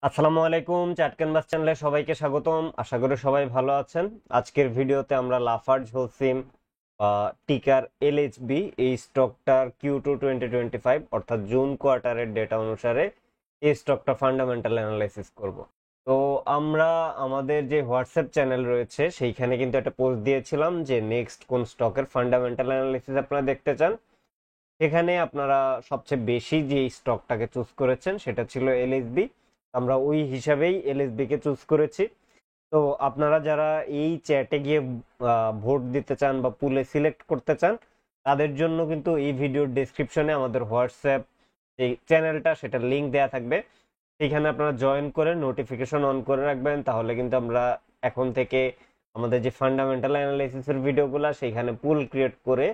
আসসালামু আলাইকুম, চাট ক্যানভাস চ্যানেলে সবাইকে স্বাগতম। আশা করি সবাই ভালো আছেন। আজকের ভিডিওতে আমরা লাফার্জ হোলসিম টিকার এলএইচবি এই স্টকটার Q2 2025 অর্থাৎ জুন কোয়ার্টারের ডেটা অনুসারে এই স্টকটা ফান্ডামেন্টাল অ্যানালাইসিস করব। তো আমরা আমাদের যে হোয়াটসঅ্যাপ চ্যানেল রয়েছে সেইখানে কিন্তু একটা পোস্ট দিয়েছিলাম যে নেক্সট কোন স্টকের ফান্ডামেন্টাল অ্যানালাইসিস আপনারা দেখতে চান। এখানে আপনারা সবচেয়ে বেশি যে স্টকটাকে চুজ করেছেন সেটা ছিল এলএসবি। আমরা ওই হিসাবেই এলএসবি কে চুজ করেছি। তো আপনারা যারা এই চ্যাটে গিয়ে ভোট দিতে চান বা পুলে সিলেক্ট করতে চান, তাদের জন্য কিন্তু এই ভিডিওর ডেসক্রিপশনে আমাদের হোয়াটসঅ্যাপ যে চ্যানেলটা সেটার লিংক দেয়া থাকবে। সেখানে আপনারা জয়েন করে নোটিফিকেশন অন করে রাখবেন, তাহলে কিন্তু আমরা এখন থেকে আমাদের যে ফান্ডামেন্টাল অ্যানালাইসিসের ভিডিওগুলো সেইখানে পুল ক্রিয়েট করে,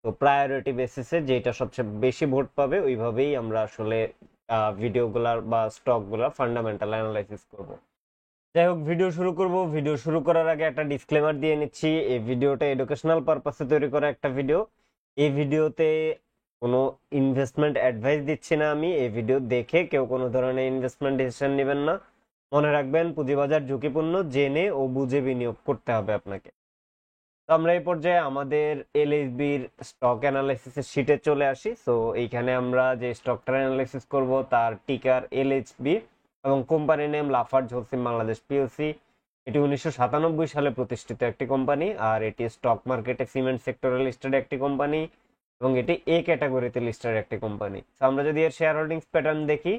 তো প্রায়োরিটি বেসিসে যেটা সবচেয়ে বেশি ভোট পাবে ওইভাবেই আমরা আসলে ভিডিওগুলার বা স্টকগুলার ফান্ডামেন্টাল অ্যানালাইসিস করব। যাই হোক, ভিডিও শুরু করব। ভিডিও শুরু করার আগে একটা ডিসক্লেমার দিয়ে নিচ্ছি, এই ভিডিওটা এডুকেশনাল পারপাসে তৈরি করা একটা ভিডিও। এই ভিডিওতে কোনো ইনভেস্টমেন্ট অ্যাডভাইস দিচ্ছি না আমি। এই ভিডিও দেখে কেউ কোনো ধরনের ইনভেস্টমেন্ট ডিসিশন নেবেন না। মনে রাখবেন, পুঁজিবাজার ঝুঁকিপূর্ণ, জেনে ও বুঝে বিনিয়োগ করতে হবে আপনাকে। তো আমরা এই পর্যায়ে আমাদের এলএসবির স্টক অ্যানালাইসিসের শিটে চলে আসি। সো এইখানে আমরা যে স্টকটার অ্যানালাইসিস করব তার টিকার এলএইচবি এবং company name Lafarge Holcim Bangladesh PLC. এটি 1997 সালে প্রতিষ্ঠিত একটি কোম্পানি, আর এটি স্টক মার্কেটে সিমেন্ট সেক্টরে লিস্টেড একটি কোম্পানি এবং এটি এ ক্যাটাগরিতে লিস্টেড একটি কোম্পানি। তো আমরা যদি এর শেয়ার হোল্ডিংস প্যাটার্ন দেখি,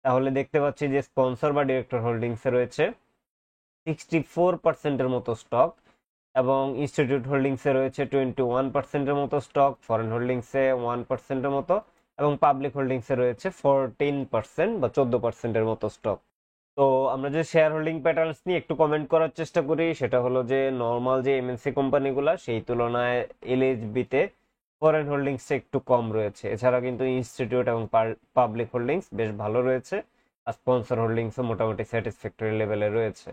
তাহলে দেখতে পাচ্ছি যে স্পন্সর বা ডিরেক্টর হোল্ডিংসে রয়েছে 64%-এর মতো স্টক, এবং ইনস্টিটিউট হোল্ডিংসে রয়েছে 21%-এর মতো স্টক, ফরেন হোল্ডিংসে 1%-এর মতো, এবং পাবলিক হোল্ডিংসে রয়েছে 14% বা 14%-এর মতো স্টক। তো আমরা যে শেয়ার হোল্ডিং প্যাটার্নস নিয়ে একটু কমেন্ট করার চেষ্টা করি, সেটা হলো যে নর্মাল যে এমএনসি কোম্পানিগুলো সেই তুলনায় এলএইচবিতে ফরেন হোল্ডিংস একটু কম রয়েছে। এছাড়া কিন্তু ইনস্টিটিউট এবং পাবলিক হোল্ডিংস বেশ ভালো রয়েছে, আর স্পন্সর হোল্ডিংসও মোটামুটি স্যাটিসফ্যাক্টরি লেভেলে রয়েছে।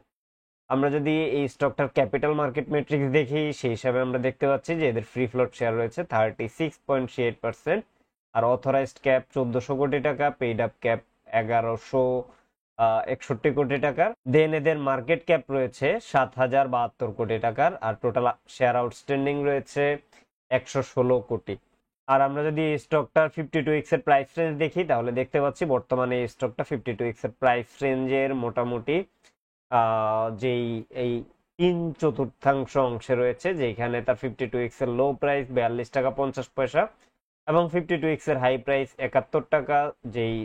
আমরা যদি এই স্টকটার ক্যাপিটাল মার্কেট মেট্রিক্স দেখি, সেই হিসাবে আমরা দেখতে পাচ্ছি যে এদের ফ্রি ফ্লোট শেয়ার রয়েছে 36.38%, আর অথরাইজড ক্যাপ 1400 কোটি টাকা, পেইড আপ ক্যাপ 1161 কোটি টাকার। দেন এদের মার্কেট ক্যাপ রয়েছে 7072 কোটি টাকার, আর টোটাল শেয়ার আউটস্ট্যান্ডিং রয়েছে 116 কোটি। আর আমরা যদি এই স্টকটার 52 এর প্রাইস রেঞ্জ দেখি, তাহলে দেখতে পাচ্ছি বর্তমানে এই স্টকটা 52 এর প্রাইস রেঞ্জের মোটামুটি যেই এই 3/4 অংশে রয়েছে, যেখানে তার 52 এর লো প্রাইস 42 টাকা 50 পয়সা এবং 52 এর হাই প্রাইস 71 টাকা। যেই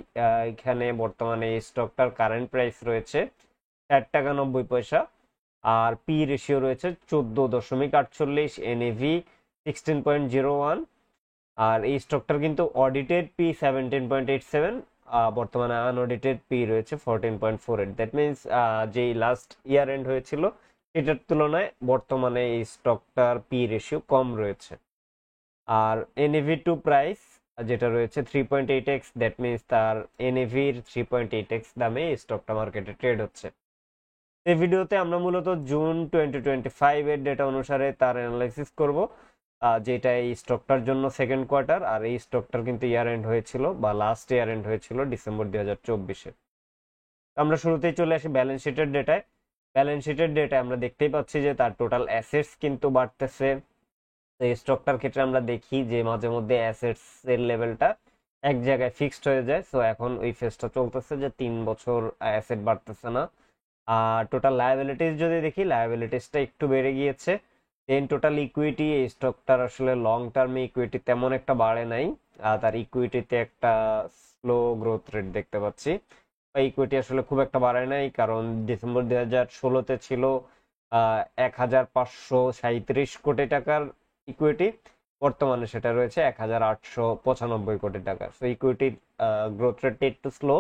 এখানে বর্তমানে এই স্টকটার কারেন্ট প্রাইস রয়েছে 4 টাকা 90 পয়সা। আর পি রেশিও রয়েছে 14.48, এনএভি 16.01। আর এই স্টকটার কিন্তু অডিটেড পি 17.87, বর্তমানে আনঅডিটেড পি রয়েছে 14.48। দ্যাট মিনস যেই লাস্ট ইয়ার এন্ড হয়েছিল এটার তুলনায় বর্তমানে এই স্টকটার পি রেশিও কম রয়েছে। আর এনএভি টু প্রাইস যেটা রয়েছে 3.8x, দ্যাট মিনস তার এনএভির 3.8x দামে এই স্টকটা মার্কেটে ট্রেড হচ্ছে। এই ভিডিওতে আমরা মূলত জুন 2025 এর ডেটা অনুসারে তার অ্যানালাইসিস করব, যেটা এই স্টকটার জন্য সেকেন্ড কোয়ার্টার, আর এই স্টকটার কিন্তু ইয়ার এন্ড হয়েছিল বা লাস্ট ইয়ার এন্ড হয়েছিল ডিসেম্বর 2024-এ। আমরা শুরুতেই চলে আসি ব্যালেন্স শিটের ডেটায়। ব্যালেন্স শিটের ডেটায় আমরা দেখতেই পাচ্ছি যে তার টোটাল অ্যাসেটস কিন্তু বাড়তেছে। তো এই স্টকটার ক্ষেত্রে আমরা দেখি যে মাঝে মধ্যে অ্যাসেটস এর লেভেলটা এক জায়গায় ফিক্সড হয়ে যায়। সো এখন ওই ফেজটা চলতেছে যে 3 বছর অ্যাসেট বাড়তেছে না। আর টোটাল লায়াবিলিটিস যদি দেখি, লায়াবিলিটিসটা একটু বেড়ে গিয়েছে। দেন টোটাল ইকুইটি, এই স্টকটার আসলে লং টার্মে ইকুইটি তেমন একটা বাড়ে নাই, তার ইকুইটিতে একটা স্লো গ্রোথ রেট দেখতে পাচ্ছি। ইকুইটি আসলে খুব একটা বাড়ে নাই, কারণ ডিসেম্বর 2016-তে ছিল 1537 কোটি টাকার ইকুইটি, বর্তমানে সেটা রয়েছে 1895 কোটি টাকা। সো ইকুইটির গ্রোথ রেটটা একটু স্লো।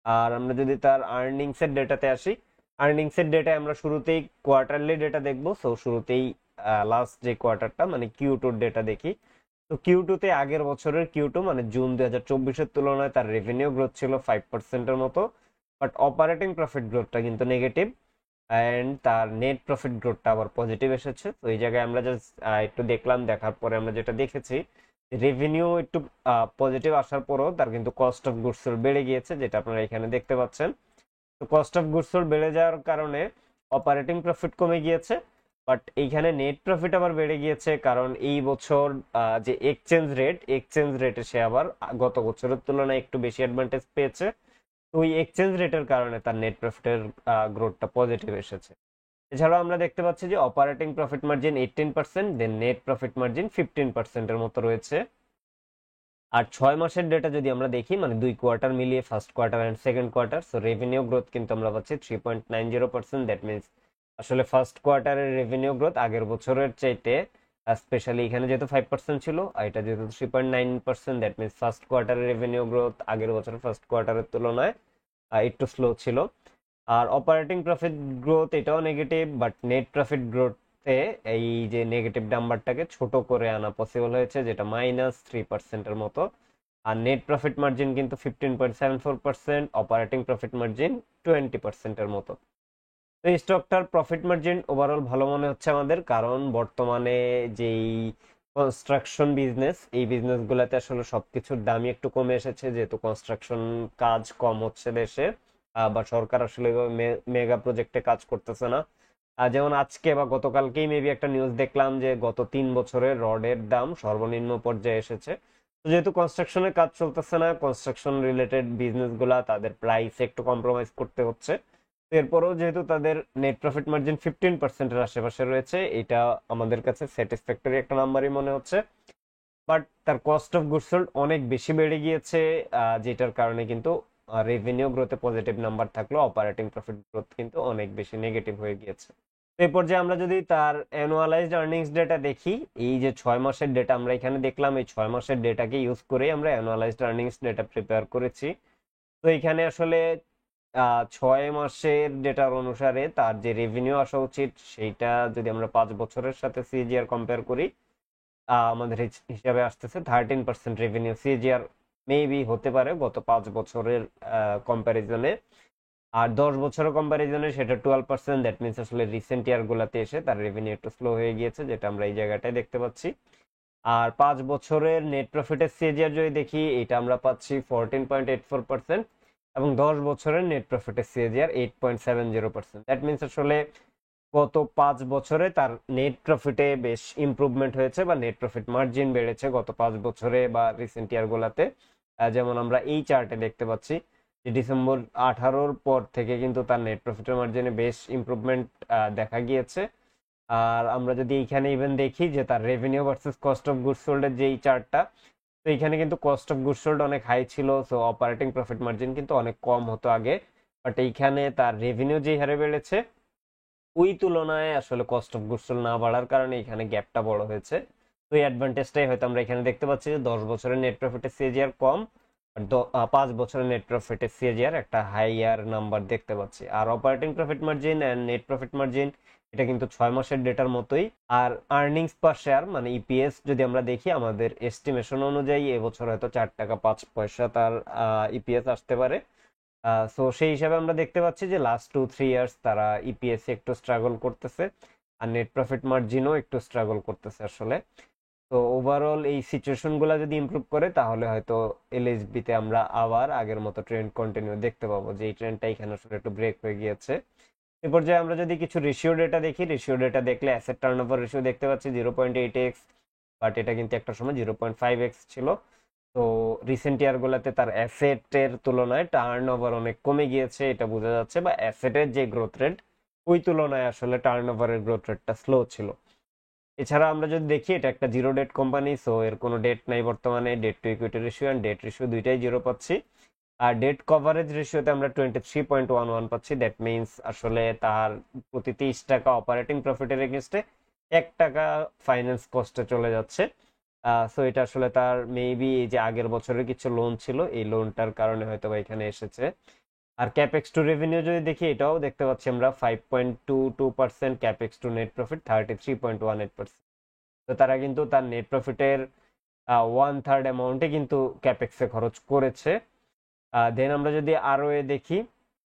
আর আমরা যদি তার আর্নিংস এর ডেটাতে আসি, আর্নিংস এর ডেটা আমরা শুরুতেই কোয়ার্টারলি ডেটা দেখবো। সো শুরুতেই লাস্ট যে কোয়ার্টারটা মানে Q2-র ডেটা দেখি। তো Q2-তে আগের বছরের Q2 মানে জুন 2024-এর তুলনায় তার রেভিনিউ গ্রোথ ছিল 5%-এর মতো, বাট অপারেটিং প্রফিট গ্রোথটা কিন্তু নেগেটিভ, অ্যান্ড তার নেট প্রফিট গ্রোথটা আবার পজিটিভ এসেছে। তো এই জায়গায় আমরা জাস্ট একটু দেখলাম, দেখার পরে আমরা যেটা দেখেছি, রেভিনিউ একটু পজিটিভ আসার পরেও তার কিন্তু কস্ট অফ গুডস বেড়ে গিয়েছে, যেটা আপনারা এখানে দেখতে পাচ্ছেন। তো কস্ট অফ গুডস সোল্ড বেড়ে যাওয়ার কারণে অপারেটিং প্রফিট কমে গিয়েছে, বাট এইখানে নেট প্রফিট আবার বেড়ে গিয়েছে, কারণ এই বছর যে এক্সচেঞ্জ রেটে সে আবার গত বছরের তুলনায় একটু বেশি অ্যাডভান্টেজ পেয়েছে। তো ওই এক্সচেঞ্জ রেটের কারণে তার নেট প্রফিটের গ্রোথটা পজিটিভ এসেছে। এছাড়াও আমরা দেখতে পাচ্ছি যে অপারেটিং প্রফিট মার্জিন 18%, দেন নেট প্রফিট মার্জিন 15%-এর মতো রয়েছে। আর 6 মাসের ডেটা যদি আমরা দেখি, মানে 2 কোয়ার্টার মিলিয়ে, first quarter and second quarter, so revenue growth কিন্তু আমরা পাচ্ছি 3.90%। দ্যাট মিনস আসলে ফার্স্ট কোয়ার্টারের রেভিনিউ গ্রোথ আগের বছরের চাইতে, স্পেশালি এখানে যেহেতু 5% ছিল আর এটা যেহেতু 3.9%, দ্যাট মিনস ফার্স্ট কোয়ার্টারের রেভিনিউ গ্রোথ আগের বছরের ফার্স্ট কোয়ার্টারের তুলনায় একটু স্লো ছিল। আর অপারেটিং প্রফিট গ্রোথ এটাও নেগেটিভ, বাট নেট প্রফিট গ্রোথে এই যে নেগেটিভ নাম্বারটাকে ছোট করে আনা পসিবল হয়েছে, যেটা -3%-এর মতো। আর নেট প্রফিট মার্জিন কিন্তু 15.74%, অপারেটিং প্রফিট মার্জিন 20%-এর মতো। তো এই স্টকটার প্রফিট মার্জিন ওভারঅল ভালো মনে হচ্ছে আমাদের, কারণ বর্তমানে যেই কনস্ট্রাকশন বিজনেস, এই বিজনেসগুলোতে আসলে সবকিছুর দামই একটু কমে এসেছে, যেহেতু কনস্ট্রাকশন কাজ কম হচ্ছে দেশে, বা সরকার আসলে মেগা প্রজেক্টে কাজ করতেছে না। যেমন আজকে বা গতকালকেই মেবি একটা নিউজ দেখলাম যে গত 3 বছরের রডের দাম সর্বনিম্ন পর্যায়ে এসেছে। তো যেহেতু কনস্ট্রাকশনের কাজ চলতেছে না, কনস্ট্রাকশন রিলেটেড বিজনেসগুলা তাদের প্রাইস একটু কম্প্রোমাইজ করতে হচ্ছে। এরপরেও যেহেতু তাদের নেট প্রফিট মার্জিন 15%-এর আশেপাশে রয়েছে, এটা আমাদের কাছে স্যাটিসফ্যাক্টরি একটা নাম্বারই মনে হচ্ছে। বাট তার কস্ট অফ গুডস সোল্ড অনেক বেশি বেড়ে গিয়েছে, যেটার কারণে কিন্তু রেভিনিউ গ্রোথে পজিটিভ নাম্বার থাকলেও অপারেটিং প্রফিট গ্রোথ কিন্তু অনেক বেশি নেগেটিভ হয়ে গিয়েছে। এই পর্যায়ে আমরা যদি তার অ্যানুয়ালাইজড আর্নিংস ডেটা দেখি, এই যে 6 মাসের ডেটা আমরা এখানে দেখলাম, এই 6 মাসের ডেটাকে ইউজ করেই আমরা অ্যানুয়ালাইজড আর্নিংস ডেটা প্রিপেয়ার করেছি। তো এখানে আসলে 6 মাসের ডেটার অনুসারে তার যে রেভিনিউ আসা উচিত, সেইটা যদি আমরা 5 বছরের সাথে সিজিআর কম্পেয়ার করি, আমাদের হিসাবে আসতেছে 13% রেভিনিউ সিজিআর মেবি হতে পারে গত 5 বছরের কম্প্যারিজনে। আর 10 বছরের কম্প্যারিজনে সেটা 12%। দ্যাট মিনস আসলে রিসেন্ট ইয়ার গুলাতে এসে তার রেভিনিউ একটু স্লো হয়ে গিয়েছে, যেটা আমরা এই জায়গাটায় দেখতে পাচ্ছি। আর 5 বছরের নেট প্রফিটের সিজিআর যদি দেখি, এটা আমরা পাচ্ছি 14.84%, এবং 10 বছরের নেট প্রফিটের সিজিআর 8.70%। দ্যাট মিনস আসলে গত 5 বছরে তার নেট প্রফিটে বেশ ইমপ্রুভমেন্ট হয়েছে, বা নেট প্রফিট মার্জিন বেড়েছে গত 5 বছরে বা রিসেন্ট ইয়ারগুলোতে। যেমন আমরা এই চার্টে দেখতে পাচ্ছি যে ডিসেম্বর 18-র পর থেকে কিন্তু তার নেট প্রফিটের মার্জিনে বেশ ইমপ্রুভমেন্ট দেখা গিয়েছে। আর আমরা যদি এইখানে ইভেন দেখি যে তার revenue versus cost of goods সোল্ডের যেই চার্টটা, তো এখানে কিন্তু কস্ট অফ গুডস সোল্ড অনেক হাই ছিল, সো অপারেটিং প্রফিট মার্জিন কিন্তু অনেক কম হতো আগে। বাট এইখানে তার রেভিনিউ যেই হারে বেড়েছে, ওই তুলনায় আসলে কস্ট অফ গুডস সোল্ড না বাড়ার কারণে এখানে গ্যাপটা বড় হয়েছে। তো এই অ্যাডভান্টেজটাই হয়তো আমরা এখানে দেখতে পাচ্ছি যে 10 বছরের নেট প্রফিটের সিএজিআর কম, আর 5 বছরের নেট প্রফিটের সিএজিআর একটা হাইয়ার নাম্বার দেখতে পাচ্ছি। আর operating profit margin and net profit margin এটা কিন্তু 6 মাসের ডেটার মতোই। আর আর্নিংস পার শেয়ার মানে ইপিএস যদি আমরা দেখি, আমাদের এস্টিমেশন অনুযায়ী এবছর হয়তো 4 টাকা 5 পয়সা তার ইপিএস আসতে পারে। সো সেই হিসাবে আমরা দেখতে পাচ্ছি যে লাস্ট 2-3 ইয়ার্স তারা ইপিএস একটু স্ট্রাগল করতেছে, আর নেট প্রফিট মার্জিনও একটু স্ট্রাগল করতেছে আসলে। তো ওভারঅল এই সিচুয়েশন গুলা যদি ইমপ্রুভ করে, তাহলে হয়তো এলএসবি তে আমরা আবার আগের মতো ট্রেন্ড কন্টিনিউ দেখতে পাবো, যে এই ট্রেন্ডটা এখানে আসলে একটু ব্রেক হয়ে গিয়েছে। এ পর্যায়ে আমরা যদি কিছু রেশিও ডেটা দেখি, রেশিও ডেটা দেখলে অ্যাসেট টার্নওভার রেশিও দেখতে পাচ্ছি 0.8x, বাট এটা কিন্তু একটা সময় 0.5x ছিল। তো রিসেন্ট ইয়ার গুলাতে তার অ্যাসেটের তুলনায় টার্নওভার অনেক কমে গিয়েছে, এটা বোঝা যাচ্ছে, বা অ্যাসেটের যে গ্রোথ রেট ওই তুলনায় আসলে টার্নওভারের গ্রোথ রেটটা স্লো ছিল। এছাড়া আমরা যদি দেখি, এটা একটা জিরো ডেট কোম্পানি, সো এর কোনো ডেট নাই বর্তমানে। Debt to equity ratio and debt ratio দুইটাই জিরো পাচ্ছি। আর ডেট কভারেজ রেশিওতে আমরা 23.11 পাচ্ছি। দ্যাট মিনস আসলে তার প্রতি 23 টাকা অপারেটিং প্রফিটের এগেনস্টে 1 টাকা ফাইন্যান্স কস্টে চলে যাচ্ছে। সো এটা আসলে তার মেবি এই যে আগের বছরের কিছু লোন ছিল, এই লোনটার কারণে হয়তো বা এখানে এসেছে। আর ক্যাপেক্স টু রেভিনিউ যদি দেখি, এটাও দেখতে পাচ্ছি আমরা 5.22%, ক্যাপেক্স টু নেট প্রফিট 33.18%। তো তারা কিন্তু তার নেট প্রফিটের 1/3 অ্যামাউন্টে কিন্তু ক্যাপেক্সে খরচ করেছে। দেন আমরা যদি আরওএ দেখি,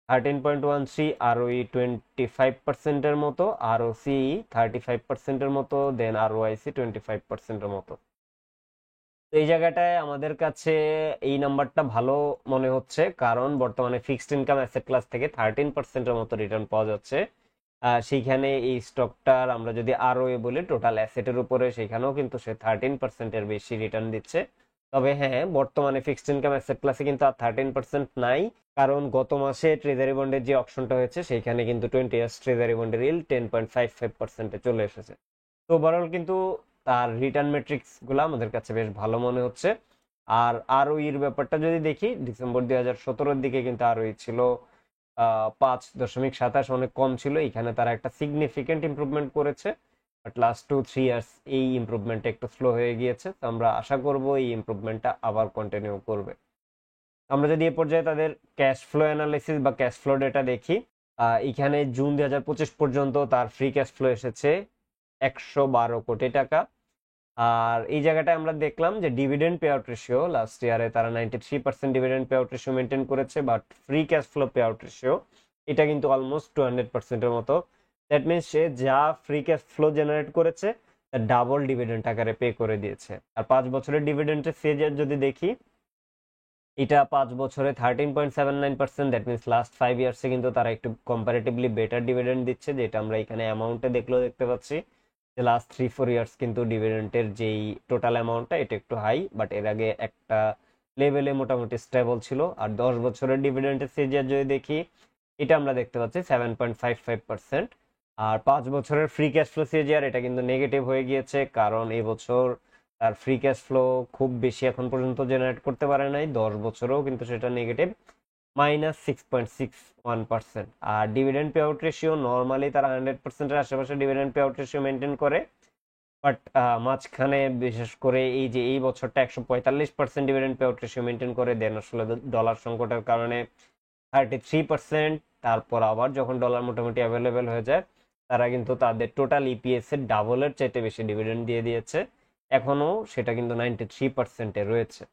13.13, আরওই 25%-এর মতো, আরওসি 35%-এর মতো, দেন আরওআইসি 25%-এর মতো। তো এই জায়গাটায় আমাদের কাছে এই নাম্বারটা ভালো মনে হচ্ছে, কারণ বর্তমানে ফিক্সড ইনকাম অ্যাসেট ক্লাস থেকে 13%-এর মতো রিটার্ন পাওয়া যাচ্ছে। সেইখানে এই স্টকটার আমরা যদি আরওএ বলি টোটাল অ্যাসেটের উপরে, সেখানেও কিন্তু সে 13%-এর বেশি রিটার্ন দিচ্ছে। তবে হ্যাঁ, বর্তমানে ফিক্সড ইনকাম অ্যাসেট ক্লাসে কিন্তু আর 13% নাই, কারণ গত মাসে ট্রেজারি বন্ডের যে অপশনটা হয়েছে সেইখানে কিন্তু 20 ইয়ার্স ট্রেজারি বন্ডের ইল্ড 10.55%-এ চলে এসেছে। তো ওভারঅল কিন্তু তার রিটার্ন মেট্রিক্স গুলো আমাদের কাছে বেশ ভালো মনে হচ্ছে। আর আরওইর ব্যাপারটা যদি দেখি, ডিসেম্বর 2017-এর দিকে কিন্তু আরওই ছিল 5.27, অনেক কম ছিল। এখানে তারা একটা সিগনিফিকেন্ট ইমপ্রুভমেন্ট করেছে, বাট লাস্ট 2-3 ইয়ার্স এই ইমপ্রুভমেন্টটা একটু স্লো হয়ে গিয়েছে। তো আমরা আশা করব এই ইমপ্রুভমেন্টটা আবার কন্টিনিউ করবে। আমরা যদি এ পর্যায়ে তাদের ক্যাশ ফ্লো অ্যানালিসিস বা ক্যাশ ফ্লো ডেটা দেখি, এখানে জুন 2025 পর্যন্ত তার ফ্রি ক্যাশ ফ্লো এসেছে 112 কোটি টাকা। আর এই জায়গাটায় আমরা দেখলাম যে dividend pay out ratio last ইয়ারে তারা 93% dividend pay out ratio maintain করেছে, but free cash flow pay out ratio এটা কিন্তু অলমোস্ট 200%-এর মতো। দ্যাট মিনস সে যা ফ্রি ক্যাশ ফ্লো জেনারেট করেছে তার ডাবল ডিভিডেন্ড আকারে পে করে দিয়েছে। আর 5 বছরের ডিভিডেন্টের সিএজিআর যদি দেখি, এটা 5 বছরে 13.79%। দ্যাট মিনস লাস্ট 5 ইয়ার্সে কিন্তু তারা একটু কম্পারেটিভলি বেটার ডিভিডেন্ড দিচ্ছে, যেটা আমরা এখানে অ্যামাউন্টে দেখলেও দেখতে পাচ্ছি যে লাস্ট 3-4 ইয়ার্স কিন্তু ডিভিডেন্টের যেই টোটাল অ্যামাউন্টটা এটা একটু হাই, বাট এর আগে একটা লেভেলে মোটামুটি স্টেবল ছিল। আর 10 বছরের ডিভিডেন্টের সিজিআর যদি দেখি, এটা আমরা দেখতে পাচ্ছি 7.55%। আর 5 বছরের ফ্রি ক্যাশ ফ্লো সিজিআর এটা কিন্তু নেগেটিভ হয়ে গিয়েছে, কারণ এবছর তার ফ্রি ক্যাশ ফ্লো খুব বেশি এখন পর্যন্ত জেনারেট করতে পারে নাই। 10 বছরেও কিন্তু সেটা নেগেটিভ, -6.61%। আর dividend pay out ratio normally তারা 100%-এর আশেপাশে dividend pay out ratio maintain করে, বাট মাঝখানে বিশেষ করে এই যে এই বছরটা 145% dividend pay out ratio maintain করে দেন। আসলে ডলার সংকটের কারণে 33%। তারপর আবার যখন ডলার মোটামুটি অ্যাভেলেবেল হয়ে যায়, তারা কিন্তু তাদের টোটাল ইপিএস এর ডাবলের চাইতে বেশি ডিভিডেন্ড দিয়ে দিয়েছে। এখনো সেটা কিন্তু 93%-এ রয়েছে।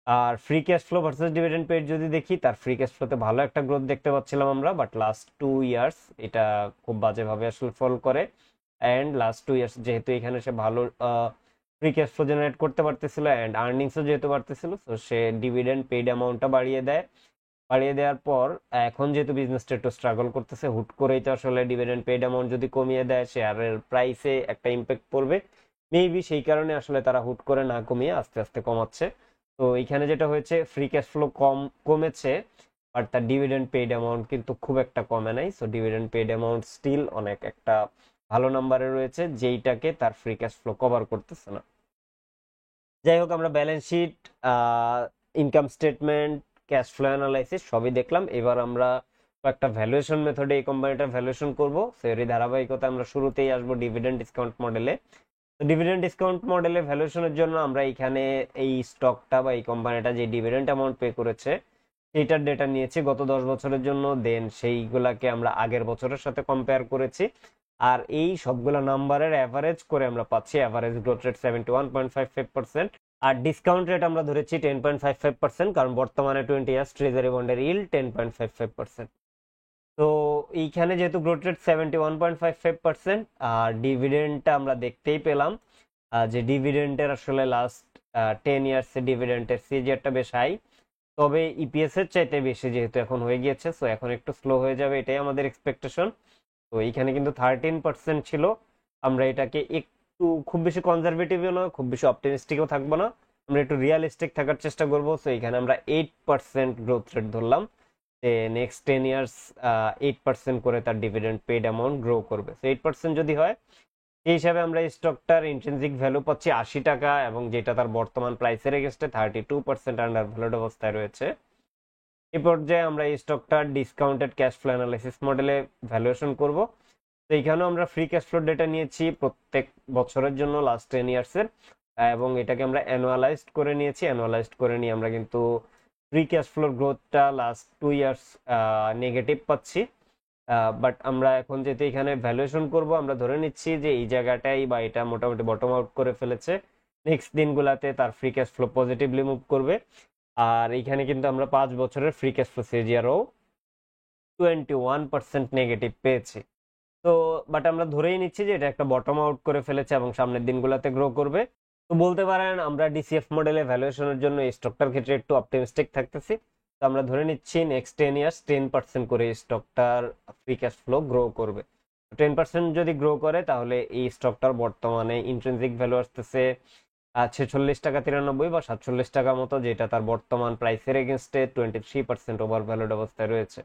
আর free cash flow versus dividend paid যদি দেখি, তার ফ্রি ক্যাশ ফ্লোতে ভালো একটা গ্রোথ দেখতে পাচ্ছিলাম আমরা, বাট লাস্ট 2 ইয়ার্স এটা খুব বাজেভাবে আসলে ফল করে। অ্যান্ড লাস্ট 2 ইয়ার্স যেহেতু এখানে সে ভালো ফ্রি ক্যাশ ফ্লো জেনারেট করতে পারতেছিল অ্যান্ড আর্নিংসও যেহেতু বাড়তেছিল, তো সে ডিভিডেন্ড পেড অ্যামাউন্টটা বাড়িয়ে দেয়। বাড়িয়ে দেওয়ার পর এখন যেহেতু বিজনেসটা একটু স্ট্রাগল করতেছে, হুট করেই তো আসলে ডিভিডেন্ড পেড অ্যামাউন্ট যদি কমিয়ে দেয়, শেয়ারের প্রাইসে একটা ইম্প্যাক্ট পড়বে। মেবি সেই কারণে আসলে তারা হুট করে না কমিয়ে আস্তে আস্তে কমাচ্ছে। তো এখানে যেটা হয়েছে, ফ্রি ক্যাশ ফ্লো কমেছে, বাট তার ডিভিডেন্ড পেইড অ্যামাউন্ট কিন্তু খুব একটা কমে নাই। So dividend paid amount still অনেক একটা ভালো নাম্বারে রয়েছে, যেইটাকে তার ফ্রি ক্যাশ ফ্লো কভার করতেছে না। যাই হোক, আমরা balance sheet, income statement, cash flow analysis সবই দেখলাম। এবার আমরা একটা ভ্যালুয়েশন মেথডে এই কোম্পানিটার ভ্যালুয়েশন করব। সেই ধারাবাহিকতা আমরা শুরুতেই আসবো ডিভিডেন্ড ডিসকাউন্ট মডেলে। ডিভিডেন্ড ডিসকাউন্ট মডেলে ভ্যালুয়েশনের জন্য আমরা এখানে এই স্টকটা বা এই কোম্পানিটা যে ডিভিডেন্ড অ্যামাউন্ট পে করেছে সেইটার ডেটা নিয়েছি গত 10 বছরের জন্য, দেন সেইগুলাকে আমরা আগের বছরের সাথে কম্পেয়ার করেছি। আর এই সবগুলো নাম্বারের অ্যাভারেজ করে আমরা পাচ্ছি অ্যাভারেজ গ্রোথ রেট 71.55%। আর ডিসকাউন্ট রেট আমরা ধরেছি 10.55%, কারণ বর্তমানে 20 ইয়ার্স ট্রেজারি বন্ডের ইল্ড 10.55%। তো এইখানে যেহেতু গ্রোথ রেট 71.55% আর ডিভিডেন্ডটা আমরা দেখতেই পেলাম যে ডিভিডেন্ডের আসলে লাস্ট 10 ইয়ার্স এর ডিভিডেন্ডের সিজিআরটা বেশ হাই, তবে ইপিএস এর চাইতে বেশি যেহেতু এখন হয়ে গিয়েছে, সো এখন একটু স্লো হয়ে যাবে, এটাই আমাদের এক্সপেকটেশন। তো এইখানে কিন্তু 13% ছিল। আমরা এটাকে একটু খুব বেশি কনজারভেটিভও না, খুব বেশি অপটিমিস্টিকও থাকবো না, আমরা একটু রিয়ালিস্টিক থাকার চেষ্টা করবো। সো এখানে আমরা 8% গ্রোথ রেট ধরলাম, নেক্সট 10 ইয়ার্স 8% করে তার ডিভিডেন্ড পেড অ্যামাউন্ট গ্রো করবে। তো 8% যদি হয়, সেই হিসাবে আমরা এই স্টকটার ইন্ট্রিনসিক ভ্যালু পাচ্ছি 80 টাকা, এবং যেটা তার বর্তমান প্রাইসের এগেন্স্টে 32% আন্ডার ভ্যালুড অবস্থায় রয়েছে। এই পর্যায়ে আমরা এই স্টকটার ডিসকাউন্টেড ক্যাশ ফ্লো অ্যানালাইসিস মডেলে ভ্যালুয়েশন করব। তো এইখানেও আমরা ফ্রি ক্যাশ ফ্লো ডেটা নিয়েছি প্রত্যেক বছরের জন্য লাস্ট 10 ইয়ার্সের, এবং এটাকে আমরা অ্যানুয়ালাইজড করে নিয়েছি। অ্যানুয়ালাইজড করে নিয়ে আমরা কিন্তু ফ্রি ক্যাশ ফ্লোর গ্রোথটা লাস্ট 2 ইয়ার্স নেগেটিভ পাচ্ছি। বাট আমরা এখন যেহেতু এখানে ভ্যালুয়েশন করব, আমরা ধরে নিচ্ছি যে এই জায়গাটাই বা এটা মোটামুটি বটম আউট করে ফেলেছে, নেক্সট দিনগুলোতে তার free cash flow positively move করবে। আর এখানে কিন্তু আমরা 5 বছরের ফ্রি ক্যাশ ফ্লো সিজিআরও 21% নেগেটিভ পেয়েছি। তো বাট আমরা ধরেই নিচ্ছি যে এটা একটা বটম আউট করে ফেলেছে এবং সামনের দিনগুলোতে গ্রো করবে। তো বলতে পারেন আমরা ডিসিএফ মডেলে ভ্যালুয়েশনের জন্য এই স্টকটার ক্ষেত্রে একটু অপটিমিস্টিক থাকতেছি। তো আমরা ধরে নিচ্ছি নেক্সট 10 ইয়ার্স 10% করে স্টকটার ফ্রি ক্যাশ ফ্লো গ্রো করবে। 10% যদি গ্রো করে তাহলে এই স্টকটার বর্তমানে ইন্ট্রিনসিক ভ্যালু আসতেছে 46 টাকা 93 বা 47 টাকা মতো, যেটা তার বর্তমান প্রাইসের এগেনস্টে 23% ওভার ভ্যালুড অবস্থায় রয়েছে।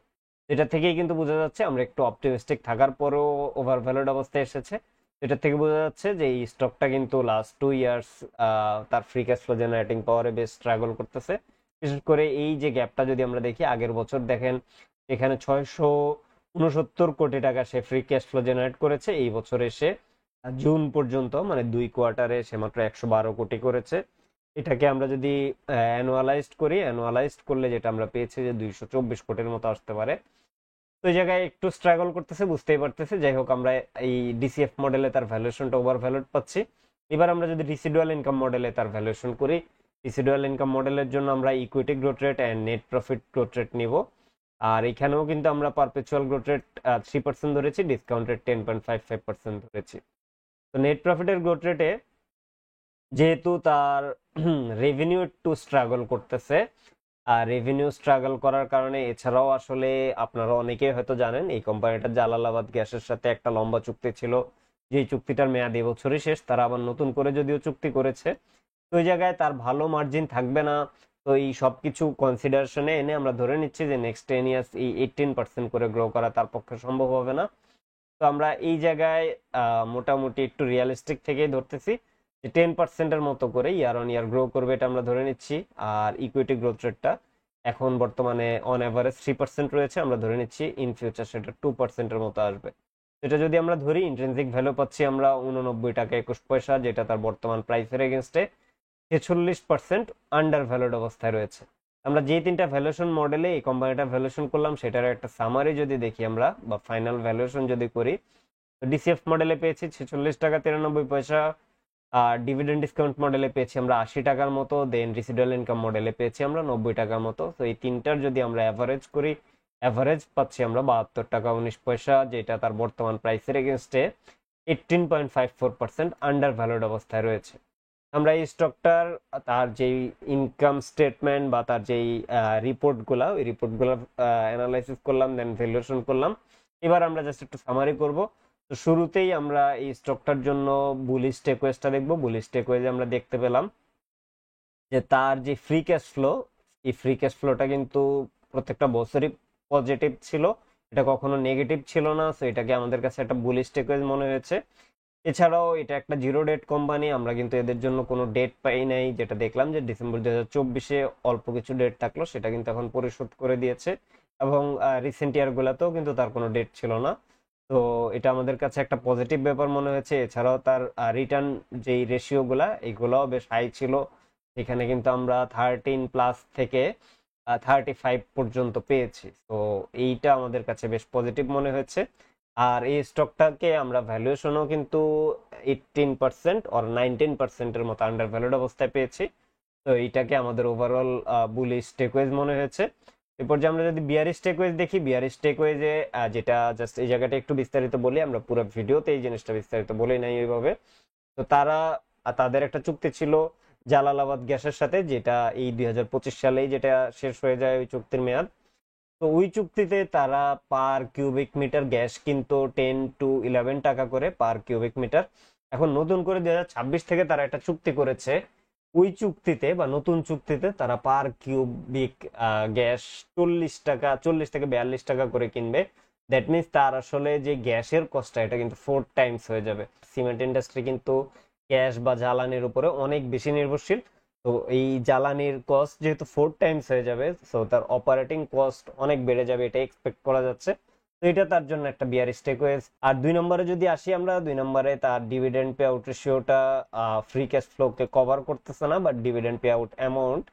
এটা থেকেই কিন্তু বোঝা যাচ্ছে আমরা একটু অপটিমিস্টিক থাকার পরেও ওভার ভ্যালুড অবস্থায় এসেছে। এটা থেকে বোঝা যাচ্ছে যে এই স্টকটা কিন্তু লাস্ট 2 ইয়ার্স তার ফ্রি ক্যাশ ফ্লো জেনারেটিং পাওয়ারে বেশ স্ট্রাগল করতেছে। বিশেষ করে এই যে গ্যাপটা যদি আমরা দেখি, আগের বছর দেখেন এখানে 669 কোটি টাকা সে ফ্রি ক্যাশ ফ্লো জেনারেট করেছে। এই বছর এসে জুন পর্যন্ত মানে 2 কোয়ার্টারে সে মাত্র 112 কোটি করেছে। এটাকে আমরা যদি অ্যানুয়ালাইজড করি, অ্যানুয়ালাইজড করলে যেটা আমরা পেয়েছি যে 224 কোটির মতো আসতে পারে। তো এই জায়গায় একটু স্ট্রাগল করতেছে, বুঝতেই পারতেছে। যাই হোক, আমরা এই ডিসিএফ মডেলে তার ভ্যালুয়েশনটা ওভার ভ্যালুড পাচ্ছি। এবার আমরা যদি রিসিডুয়াল ইনকাম মডেলে তার ভ্যালুয়েশন করি, রিসিডুয়াল ইনকাম মডেলের জন্য আমরা equity growth rate and net profit growth rate নিব। আর এখানেও কিন্তু আমরা পারপেচুয়াল গ্রোথ রেট 3% ধরেছি, ডিসকাউন্ট রেট 10.55% ধরেছি। তো নেট প্রফিটের গ্রোথ রেটে যেহেতু তার রেভিনিউ একটু স্ট্রাগল করতেছে, আর রেভিনিউ স্ট্রাগল করার কারণে এছাড়াও আসলে আপনারা অনেকেই হয়তো জানেন এই কোম্পানিটা জালালাবাদ গ্যাসের সাথে একটা লম্বা চুক্তি ছিল, যে চুক্তিটার মেয়াদ এবছরই শেষ। তারা আবার নতুন করে যদিও চুক্তি করেছে, তো ওই জায়গায় তার ভালো মার্জিন থাকবে না। তো এই সব কিছু কনসিডারেশনে এনে আমরা ধরে নিচ্ছি যে নেক্সট 10 ইয়ার্স এই 18% করে গ্রো করা তার পক্ষে সম্ভব হবে না। তো আমরা এই জায়গায় মোটামুটি একটু রিয়েলিস্টিক থেকেই ধরতেছি যে 10%-এর মতো করে ইয়ার অন ইয়ার গ্রো করবে, এটা আমরা ধরে নিচ্ছি। আর ইকুইটি গ্রোথ রেটটা এখন বর্তমানে অন অ্যাভারেজ 3% রয়েছে, আমরা ধরে নিচ্ছি ইন ফিউচার সেটা 2%-এর মতো আসবে। এটা যদি আমরা ধরি, ইন্ট্রিনসিক ভ্যালু পাচ্ছি আমরা 89 টাকা 21 পয়সা, যেটা তার বর্তমান প্রাইসের এগেনস্টে 46% আন্ডার ভ্যালুড অবস্থায় রয়েছে। আমরা যে তিনটা ভ্যালুয়েশন মডেলে এই কোম্পানিটার ভ্যালুয়েশন করলাম সেটার একটা সামারি যদি দেখি আমরা, বা ফাইনাল ভ্যালুয়েশন যদি করি, তো ডিসিএফ মডেলে পেয়েছি 46 টাকা 93 পয়সা, আর ডিভিডেন্ড ডিসকাউন্ট মডেলে পেয়েছি আমরা 80 টাকার মতো, দেন রিসিডুয়াল ইনকাম মডেলে পেয়েছি আমরা 90 টাকার মতো। তো এই তিনটার যদি আমরা অ্যাভারেজ করি, অ্যাভারেজ পাচ্ছি আমরা 72 টাকা 19 পয়সা, যেটা তার বর্তমান প্রাইসের এগেনস্টে 18.54% আন্ডার ভ্যালুড অবস্থায় রয়েছে। আমরা এই স্টকটার তার যেই ইনকাম স্টেটমেন্ট বা তার যেই রিপোর্টগুলা, ওই রিপোর্টগুলো অ্যানালাইসিস করলাম, দেন ভ্যালুয়েশন করলাম। এবার আমরা জাস্ট একটু সামারি করব। তো শুরুতেই আমরা এই স্টকটার জন্য বুলিশ টেকওয়েজটা দেখব। বুলিশ টেকওয়েজে আমরা দেখতে পেলাম যে তার যে ফ্রি ক্যাশ ফ্লো, এই ফ্রি ক্যাশ ফ্লোটা কিন্তু প্রত্যেকটা বছরই পজিটিভ ছিল, এটা কখনো নেগেটিভ ছিল না। সো এটাকে আমাদের কাছে একটা বুলিশ টেকওয়েজ মনে হয়েছে। এছাড়াও এটা একটা জিরো ডেট কোম্পানি, আমরা কিন্তু এদের জন্য কোনো ডেট পাই নাই। যেটা দেখলাম যে ডিসেম্বর 2024-এ অল্প কিছু ডেট থাকলো, সেটা কিন্তু এখন পরিশোধ করে দিয়েছে, এবং রিসেন্ট ইয়ার গুলাতেও কিন্তু তার কোনো ডেট ছিল না। তো এটা আমাদের কাছে একটা পজিটিভ ব্যাপার মনে হয়েছে। এছাড়াও তার রিটার্ন যেই রেশিও গুলা, এগুলোও বেশ হাই ছিল। এখানে কিন্তু আমরা 13+ থেকে 35 পর্যন্ত পেয়েছি। তো এইটা আমাদের কাছে বেশ পজিটিভ মনে হয়েছে। আর এই স্টকটাকে আমরা ভ্যালুয়েশনও কিন্তু 18% অর 19%-এর মতো আন্ডার ভ্যালুড অবস্থায় পেয়েছি। তো এইটাকে আমাদের ওভারঅল বুলিশ টেকওয়েজ মনে হয়েছে। এরপর যে আমরা যদি বিয়ারিশ টেকওয়েজ দেখি, বিয়ারিশ টেকওয়েজে যেটা জাস্ট এই জায়গাটা একটু বিস্তারিত বলি, আমরা পুরো ভিডিওতে এই জিনিসটা বিস্তারিত বলি নাই ওইভাবে। তো তাদের একটা চুক্তি ছিল জালালাবাদ গ্যাসের সাথে, যেটা এই 2025 সালেই যেটা শেষ হয়ে যায় ওই চুক্তির মেয়াদ। তো ওই চুক্তিতে তারা পার কিউবিক মিটার গ্যাস কিন্তু 10 to 11 টাকা করে পার কিউবিক মিটার। এখন নতুন করে 2026 থেকে তারা একটা চুক্তি করেছে, ওই চুক্তিতে বা নতুন চুক্তিতে তারা পার কিউবিক গ্যাস 40 টাকা, 40 থেকে 42 টাকা করে কিনবে। দ্যাট মিনস তার আসলে যে গ্যাসের কস্টটা, এটা কিন্তু 4 টাইমস হয়ে যাবে। সিমেন্ট ইন্ডাস্ট্রি কিন্তু গ্যাস বা জ্বালানির উপরে অনেক বেশি নির্ভরশীল। তো এই জ্বালানির কস্ট যেহেতু 4 টাইমস হয়ে যাবে, সো তার অপারেটিং কস্ট অনেক বেড়ে যাবে, এটা এক্সপেক্ট করা যাচ্ছে। তো এটা তার জন্য একটা বিয়ারিশ টেকওয়েজ। আর 2 নম্বরে যদি আসি আমরা, 2 নম্বরে তার ডিভিডেন্ড পে আউট রেশিওটা ফ্রি ক্যাশ ফ্লোকে কভার করতেছে না, but dividend pay out amount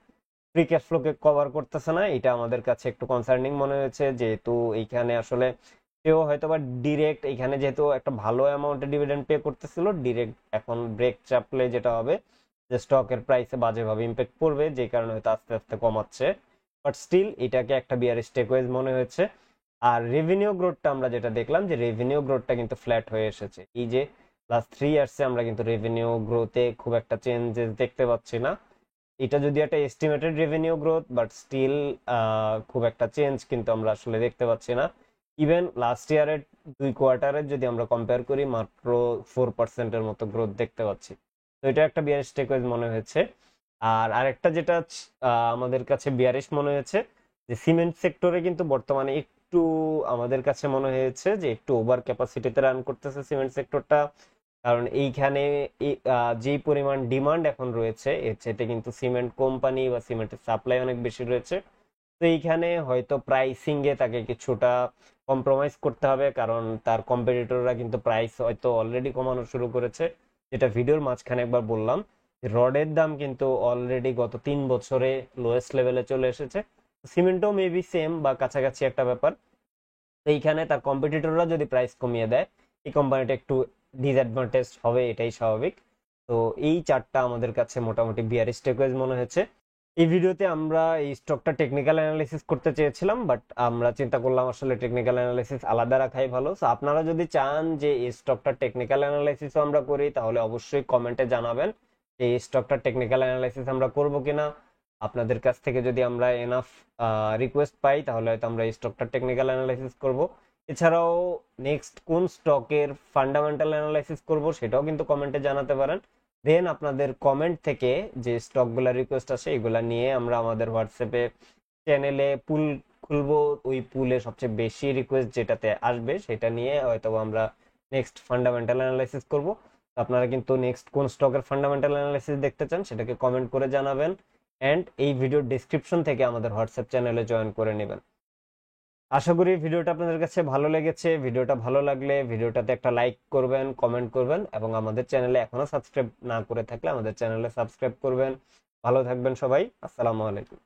free cash ফ্লোকে কভার করতেছে না। এটা আমাদের কাছে একটু কনসার্নিং মনে হয়েছে, যেহেতু এইখানে আসলে কেউ হয়তো বা ডিরেক্ট, এখানে যেহেতু একটা ভালো অ্যামাউন্টে ডিভিডেন্ড পে করতেছিল, ডিরেক্ট এখন ব্রেক চাপলে যেটা হবে যে স্টকের প্রাইসে বাজেভাবে ইম্প্যাক্ট পড়বে, যে কারণে হয়তো আস্তে আস্তে কমাচ্ছে। বাট স্টিল এটাকে একটা বিয়ারিশ টেকওয়েজ মনে হয়েছে। আর রেভিনিউ গ্রোথটা আমরা যেটা দেখলাম যে রেভিনিউ গ্রোথটা কিন্তু ফ্ল্যাট হয়ে এসেছে। এই যে লাস্ট 3 ইয়ার্সে আমরা কিন্তু রেভিনিউ গ্রোথে খুব একটা চেঞ্জেস দেখতে পাচ্ছি না। এটা যদি একটা estimated revenue growth, but still খুব একটা চেঞ্জ কিন্তু আমরা আসলে দেখতে পাচ্ছি না। ইভেন লাস্ট ইয়ারের 2 কোয়ার্টারের যদি আমরা কম্পেয়ার করি, মাত্র 4%-এর মতো গ্রোথ দেখতে পাচ্ছি। তো এটা একটা বিয়ারিশ টেকওয়েজ মনে হয়েছে। আর আরেকটা যেটা আমাদের কাছে বিয়ারিশ মনে হয়েছে, যে সিমেন্ট সেক্টরে কিন্তু বর্তমানে একটু আমাদের কাছে মনে হয়েছে যে একটু ওভার ক্যাপাসিটিতে রান করতেছে সিমেন্ট সেক্টরটা। কারণ এইখানে যেই পরিমাণ ডিমান্ড এখন রয়েছে, এর চাইতে কিন্তু সিমেন্ট কোম্পানি বা সিমেন্টের সাপ্লাই অনেক বেশি রয়েছে। তো এইখানে হয়তো প্রাইসিং এ তাকে কিছুটা কম্প্রোমাইজ করতে হবে, কারণ তার কম্পিটিটররা কিন্তু প্রাইস হয়তো অলরেডি কমানো শুরু করেছে। যেটা ভিডিওর মাঝখানে একবার বললাম, রডের দাম কিন্তু অলরেডি গত 3 বছরে লোয়েস্ট লেভেলে চলে এসেছে। সিমেন্টও মেবি সেম বা কাছাকাছি একটা ব্যাপার। তো এইখানে তার কম্পিটিটররা যদি প্রাইস কমিয়ে দেয়, এই কোম্পানিটা একটু ডিসঅ্যাডভান্টেজ হবে, এটাই স্বাভাবিক। তো এই চারটা আমাদের কাছে মোটামুটি বিয়ারিশ টেকওয়েজ মনে হয়েছে। এই ভিডিওতে আমরা এই স্টকটা টেকনিক্যাল অ্যানালাইসিস করতে চেয়েছিলাম, বাট আমরা চিন্তা করলাম আসলে টেকনিক্যাল অ্যানালাইসিস আলাদা রাখাই ভালো। সো আপনারা যদি চান যে এই স্টকটা টেকনিক্যাল অ্যানালাইসিসও আমরা করি, তাহলে অবশ্যই কমেন্টে জানাবেন যে এই স্টকটা টেকনিক্যাল অ্যানালাইসিস আমরা করব কিনা। আপনাদের কাছ থেকে যদি আমরা এনাফ রিকোয়েস্ট পাই, তাহলে হয়তো আমরা এই স্টকটা টেকনিক্যাল অ্যানালাইসিস করব। এছাড়াও নেক্সট কোন স্টকের ফান্ডামেন্টাল অ্যানালাইসিস করব, সেটাও কিন্তু কমেন্টে জানাতে পারেন। দেন আপনাদের কমেন্ট থেকে যে স্টকগুলা রিকোয়েস্ট আসে, এগুলা নিয়ে আমরা আমাদের হোয়াটসঅ্যাপে চ্যানেলে পুল খুলবো। ওই পুলে সবচেয়ে বেশি রিকোয়েস্ট যেটাতে আসবে, সেটা নিয়ে হয়তো আমরা নেক্সট ফান্ডামেন্টাল অ্যানালাইসিস করব। আপনারা কিন্তু নেক্সট কোন স্টকের ফান্ডামেন্টাল অ্যানালাইসিস দেখতে চান, সেটাকে কমেন্ট করে জানাবেন। অ্যান্ড এই ভিডিওর ডিসক্রিপশন থেকে আমাদের হোয়াটসঅ্যাপ চ্যানেলে জয়েন করে নেবেন। আশা করি ভিডিওটা আপনাদের কাছে ভালো লেগেছে। ভিডিওটা ভালো লাগলে ভিডিওটাতে একটা লাইক করবেন, কমেন্ট করবেন, এবং আমাদের চ্যানেলে এখনো সাবস্ক্রাইব না করে থাকলে আমাদের চ্যানেলে সাবস্ক্রাইব করবেন। ভালো থাকবেন সবাই। আসসালামু আলাইকুম।